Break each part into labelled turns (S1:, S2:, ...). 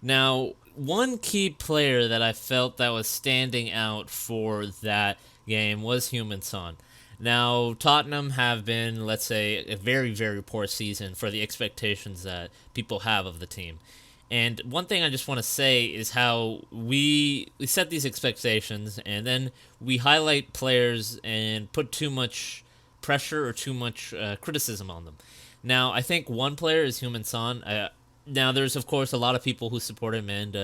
S1: Now, one key player that I felt that was standing out for that game was Human Son. Now, Tottenham have been, let's say, a very, very poor season for the expectations that people have of the team. And one thing I just want to say is how we set these expectations and then we highlight players and put too much pressure or too much criticism on them. Now, I think one player is Human Son. Now, there's of course a lot of people who support him and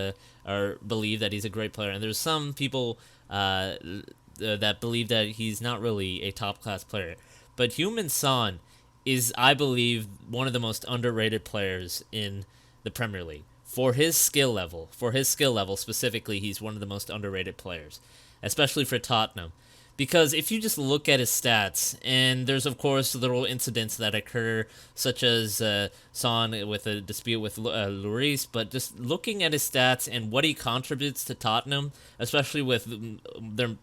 S1: or believe that he's a great player, and there's some people that believe that he's not really a top class player. But Human Son is, I believe, one of the most underrated players in the Premier League for his skill level. For his skill level specifically, he's one of the most underrated players, especially for Tottenham. Because if you just look at his stats, and there's of course little incidents that occur, such as Son with a dispute with Lloris, but just looking at his stats and what he contributes to Tottenham, especially with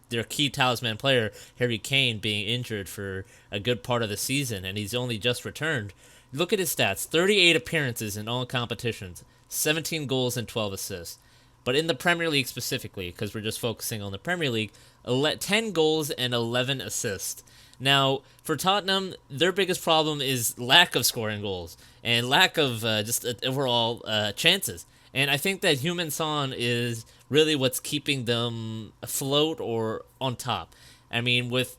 S1: their key talisman player Harry Kane being injured for a good part of the season, and he's only just returned. Look at his stats: 38 appearances in all competitions, 17 goals and 12 assists. But in the Premier League specifically, because we're just focusing on the Premier League, 10 goals and 11 assists. Now, for Tottenham, their biggest problem is lack of scoring goals and lack of just overall chances. And I think that Human Son is really what's keeping them afloat or on top. I mean, with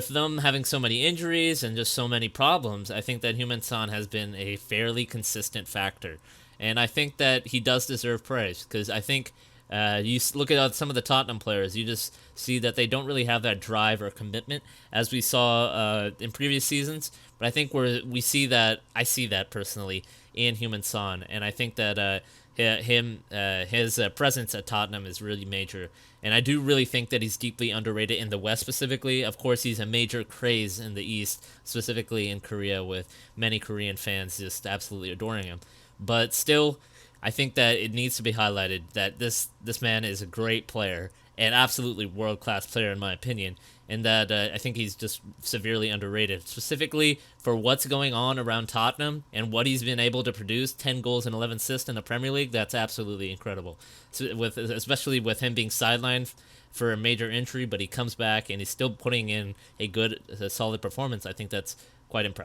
S1: them having so many injuries and just so many problems, I think that Human Son has been a fairly consistent factor. And I think that he does deserve praise because I think you look at some of the Tottenham players, you just see that they don't really have that drive or commitment as we saw in previous seasons. But I think we see that, I see that personally in Human Son, and I think that his presence at Tottenham is really major. And I do really think that he's deeply underrated in the West specifically. Of course, he's a major craze in the East, specifically in Korea, with many Korean fans just absolutely adoring him. But still, I think that it needs to be highlighted that this man is a great player, an absolutely world class player in my opinion, and that I think he's just severely underrated, specifically for what's going on around Tottenham and what he's been able to produce. 10 goals and 11 assists in the Premier League, that's absolutely incredible. So especially with him being sidelined for a major injury, but he comes back and he's still putting in a solid performance. I think that's quite impressive.